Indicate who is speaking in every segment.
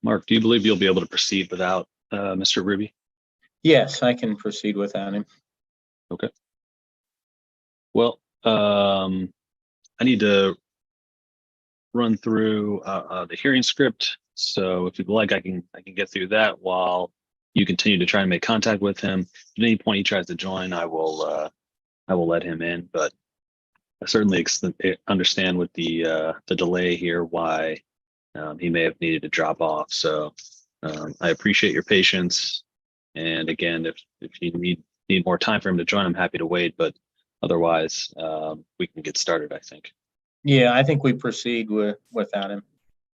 Speaker 1: Mark, do you believe you'll be able to proceed without Mr. Ruby?
Speaker 2: Yes, I can proceed without him.
Speaker 1: Okay. Well, I need to run through the hearing script. So if you'd like, I can get through that while you continue to try and make contact with him. If at any point he tries to join, I will let him in. But I certainly understand with the delay here why he may have needed to drop off. So I appreciate your patience. And again, if you need more time for him to join, I'm happy to wait. But otherwise, we can get started, I think.
Speaker 2: Yeah, I think we proceed without him.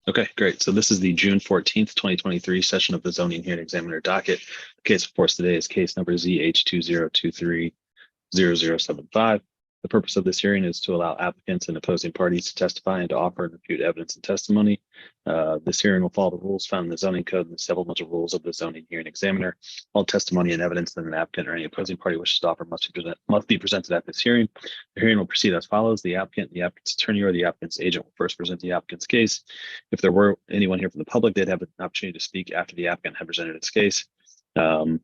Speaker 1: Okay, great. So this is the June 14th, 2023 session of the Zoning Hearing Examiner docket. The case before us today is case number ZH20230075. The purpose of this hearing is to allow applicants and opposing parties to testify and to offer and refute evidence and testimony. This hearing will follow the rules found in the zoning code and the supplemental rules of the Zoning Hearing Examiner. All testimony and evidence that an applicant or any opposing party wishes to offer must be presented at this hearing. The hearing will proceed as follows. The applicant, the applicant's attorney, or the applicant's agent will first present the applicant's case. If there were anyone here from the public, they'd have an opportunity to speak after the applicant had presented its case. I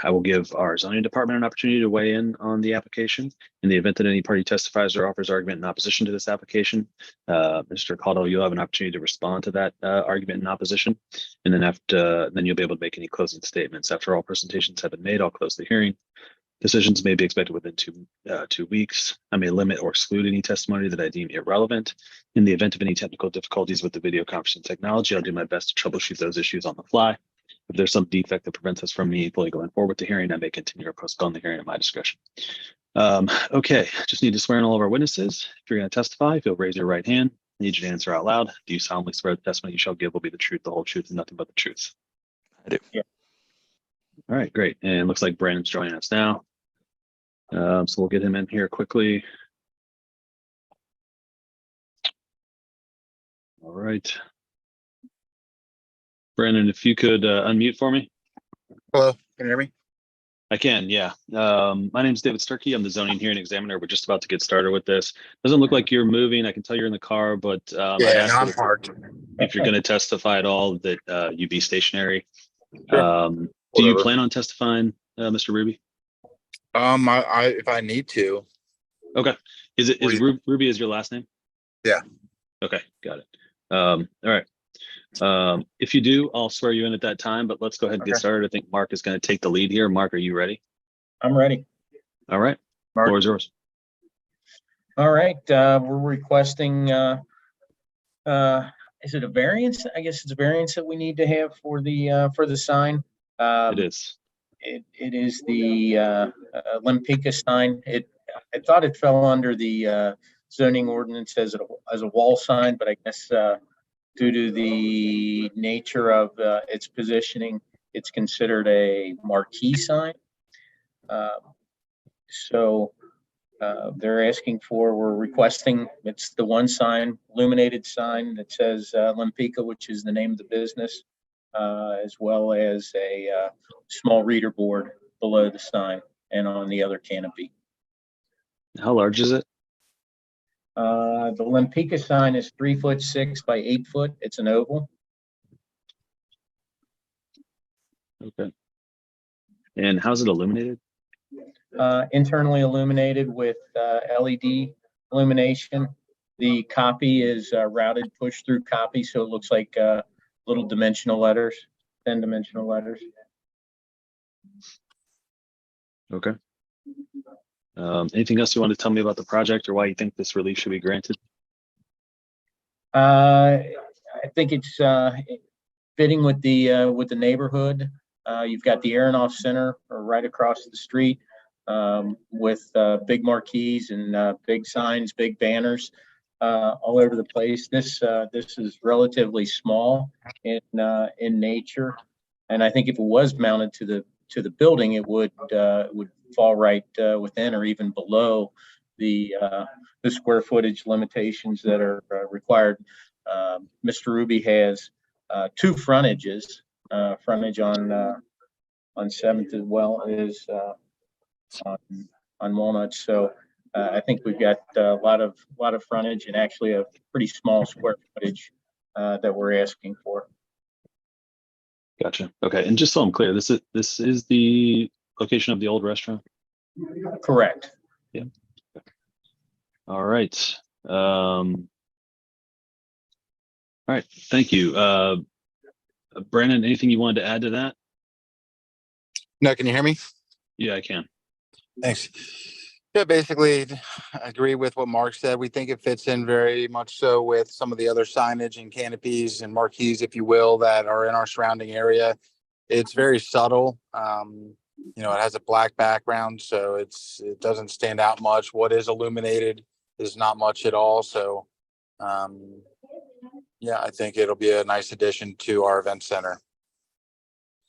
Speaker 1: will give our zoning department an opportunity to weigh in on the application. In the event that any party testifies or offers argument in opposition to this application, Mr. Caldwell, you'll have an opportunity to respond to that argument in opposition. And then you'll be able to make any closing statements. After all presentations have been made, I'll close the hearing. Decisions may be expected within 2 weeks. I may limit or exclude any testimony that I deem irrelevant. In the event of any technical difficulties with the video conferencing technology, I'll do my best to troubleshoot those issues on the fly. If there's some defect that prevents us from meaningfully going forward with the hearing, I may continue or postpone the hearing at my discretion. Okay, just need to swear in all of our witnesses. If you're going to testify, if you'll raise your right hand, I need you to answer out loud. Do you solemnly swear the testimony you shall give will be the truth, the whole truth, and nothing but the truth?
Speaker 3: I do.
Speaker 2: Yeah.
Speaker 1: All right, great. And it looks like Brandon's joining us now. So we'll get him in here quickly. All right. Brandon, if you could unmute for me.
Speaker 3: Hello, can you hear me?
Speaker 1: I can, yeah. My name is David Sturkey. I'm the zoning hearing examiner. We're just about to get started with this. Doesn't look like you're moving. I can tell you're in the car, but
Speaker 3: Yeah, no, I'm parked.
Speaker 1: If you're going to testify at all, that you be stationary.
Speaker 3: Sure.
Speaker 1: Do you plan on testifying, Mr. Ruby?
Speaker 3: If I need to.
Speaker 1: Okay. Is Ruby is your last name?
Speaker 3: Yeah.
Speaker 1: Okay, got it. All right. If you do, I'll swear you in at that time, but let's go ahead and get started. I think Mark is going to take the lead here. Mark, are you ready?
Speaker 2: I'm ready.
Speaker 1: All right.
Speaker 3: Mark.
Speaker 1: Floor is yours.
Speaker 2: All right. We're requesting, is it a variance? I guess it's a variance that we need to have for the sign.
Speaker 1: It is.
Speaker 2: It is the Lempica sign. I thought it fell under the zoning ordinance as a wall sign, but I guess due to the nature of its positioning, it's considered a marquee sign. So we're requesting, it's the one sign, illuminated sign that says Lempica, which is the name of the business, as well as a small reader board below the sign and on the other canopy.
Speaker 1: How large is it?
Speaker 2: The Lempica sign is 3'6" by 8 foot. It's an oval.
Speaker 1: Okay. And how's it illuminated?
Speaker 2: Internally illuminated with LED illumination. The copy is routed push-through copy, so it looks like little dimensional letters, 10-dimensional letters.
Speaker 1: Okay. Anything else you want to tell me about the project or why you think this relief should be granted?
Speaker 2: I think it's fitting with the neighborhood. You've got the Aronoff Center right across the street with big marquees and big signs, big banners all over the place. This is relatively small in nature, and I think if it was mounted to the building, it would fall right within or even below the square footage limitations that are required. Mr. Ruby has two frontages, frontage on 7th as well as on Walnut. So I think we've got a lot of frontage and actually a pretty small square footage that we're asking for.
Speaker 1: Gotcha. Okay. And just so I'm clear, this is the location of the old restaurant?
Speaker 2: Correct.
Speaker 1: All right. All right. Thank you. Brandon, anything you wanted to add to that?
Speaker 3: No, can you hear me?
Speaker 1: Yeah, I can.
Speaker 3: Thanks. Yeah, basically, I agree with what Mark said. We think it fits in very much so with some of the other signage and canopies and marquees, if you will, that are in our surrounding area. It's very subtle. You know, it has a black background, so it doesn't stand out much. What is illuminated is not much at all. So, yeah, I think it'll be a nice addition to our event center.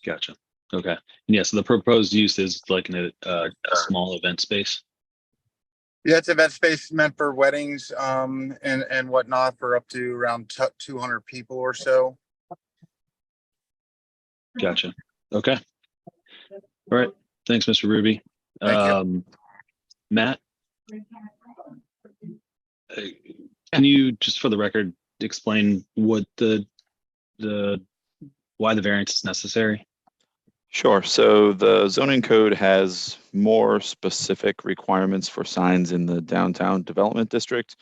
Speaker 1: Gotcha. Okay. And yeah, so the proposed use is like a small event space.
Speaker 3: Yeah, it's event space meant for weddings, and whatnot for up to around 200 people or so.
Speaker 1: Gotcha. Okay. All right. Thanks, Mr. Ruby.
Speaker 3: Thank you.
Speaker 1: Matt, can you just for the record explain what the why the variance is necessary?
Speaker 4: Sure. So the zoning code has more specific requirements for signs in the downtown development district.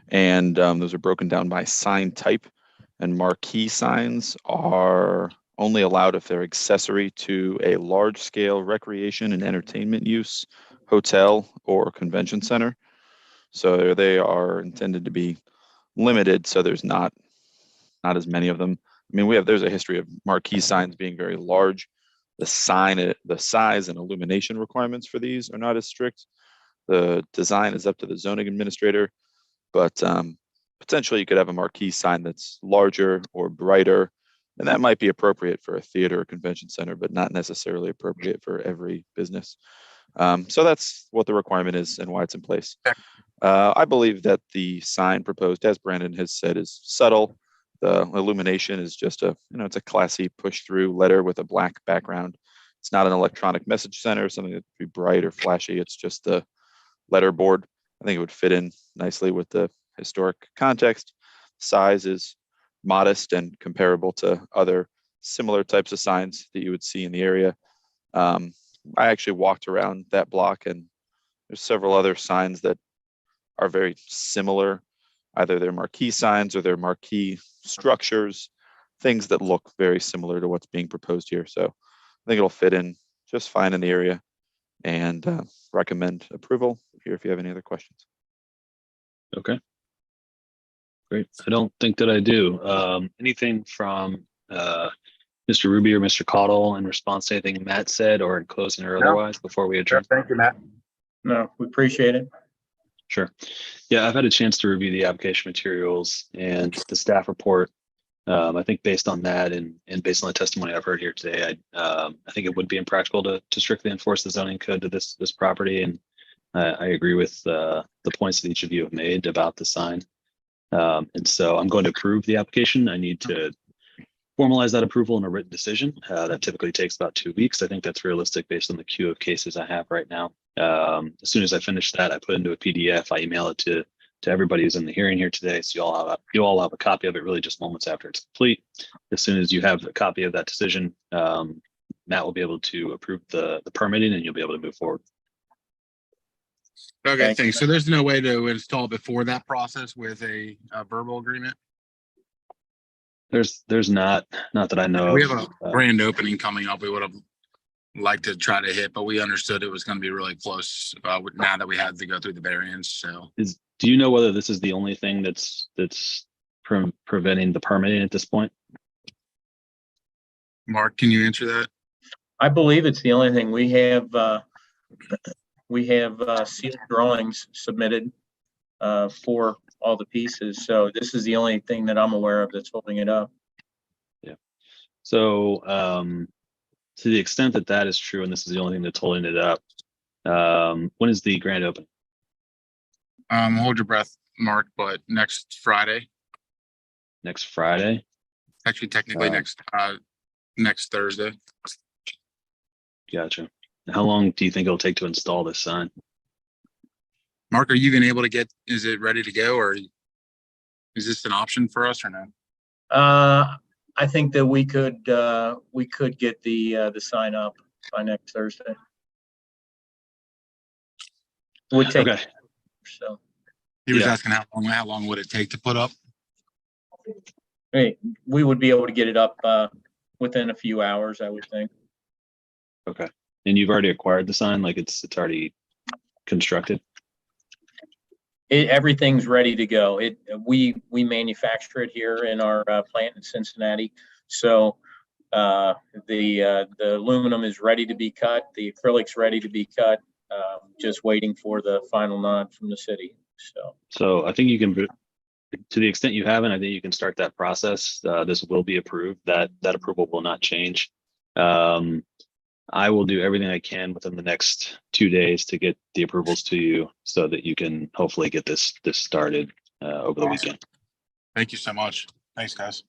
Speaker 4: And those are broken down by sign type. And marquee signs are only allowed if they're accessory to a large scale recreation and entertainment use, hotel, or convention center. So they are intended to be limited. So there's not as many of them. I mean, there's a history of marquee signs being very large. The size and illumination requirements for these are not as strict. The design is up to the zoning administrator, but potentially you could have a marquee sign that's larger or brighter, and that might be appropriate for a theater or convention center, but not necessarily appropriate for every business. So that's what the requirement is and why it's in place. I believe that the sign proposed, as Brandon has said, is subtle. The illumination is just it's a classy push-through letter with a black background. It's not an electronic message center, something that'd be bright or flashy. It's just the letter board. I think it would fit in nicely with the historic context. Size is modest and comparable to other similar types of signs that you would see in the area. I actually walked around that block, and there's several other signs that are very similar. Either they're marquee signs or they're marquee structures, things that look very similar to what's being proposed here. So I think it'll fit in just fine in the area, and recommend approval here if you have any other questions.
Speaker 1: Okay. Great. I don't think that I do. Anything from Mr. Ruby or Mr. Caudle in response to anything Matt said or in closing or otherwise before we adjourn?
Speaker 3: Thank you, Matt.
Speaker 2: No, we appreciate it.
Speaker 1: Sure. Yeah, I've had a chance to review the application materials and the staff report. I think based on that and based on the testimony I've heard here today, I think it would be impractical to strictly enforce the zoning code to this property. And I agree with the points that each of you have made about the sign. And so I'm going to approve the application. I need to formalize that approval in a written decision. That typically takes about 2 weeks. I think that's realistic based on the queue of cases I have right now. As soon as I finish that, I put it into a PDF. I email it to everybody who's in the hearing here today. So you all have a copy of it really just moments after it's complete. As soon as you have a copy of that decision, Matt will be able to approve the permitting and you'll be able to move forward.
Speaker 3: Okay, thanks. So there's no way to install before that process with a verbal agreement?
Speaker 1: There's not that I know
Speaker 3: We
Speaker 1: of.
Speaker 3: have a grand opening coming up. We would have liked to try to hit, but we understood it was going to be really close now that we had to go through the variance. So
Speaker 1: do you know whether this is the only thing that's preventing the permitting at this point?
Speaker 3: Mark, can you answer that?
Speaker 2: I believe it's the only thing we have. We have sealed drawings submitted for all the pieces. So this is the only thing that I'm aware of that's holding it up.
Speaker 1: Yeah. So to the extent that that is true, and this is the only thing that's holding it up, when is the grand opening?
Speaker 3: Hold your breath, Mark, but next Friday.
Speaker 1: Next Friday?
Speaker 3: Actually, technically next Thursday.
Speaker 1: Gotcha. How long do you think it'll take to install this sign?
Speaker 3: Mark, are you going to be able to is it ready to go, or is this an option for us or no?
Speaker 2: I think that we could get the sign up by next Thursday. Would take,
Speaker 1: Okay.
Speaker 2: so,
Speaker 3: He was
Speaker 1: Yeah.
Speaker 3: asking how long would it take to put up?
Speaker 2: hey, we would be able to get it up, within a few hours, I would think.
Speaker 1: Okay. And you've already acquired the sign, like it's already constructed?
Speaker 2: Everything's ready to go. We manufacture it here in our plant in Cincinnati. So the aluminum is ready to be cut. The acrylic's ready to be cut. Just waiting for the final nod from the city.
Speaker 1: So I think you can, to the extent you haven't, I think you can start that process. This will be approved. That approval will not change. I will do everything I can within the next 2 days to get the approvals to you so that you can hopefully get this started over the weekend.
Speaker 3: Thank you so much. Thanks, guys.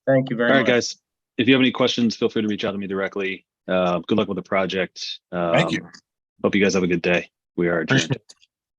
Speaker 2: Thank you very
Speaker 1: All right,
Speaker 2: much.
Speaker 1: guys. If you have any questions, feel free to reach out to me directly. Good luck with the project.
Speaker 3: Thank you.
Speaker 1: Hope you guys have a good day. We are adjourned.
Speaker 3: Appreciate it.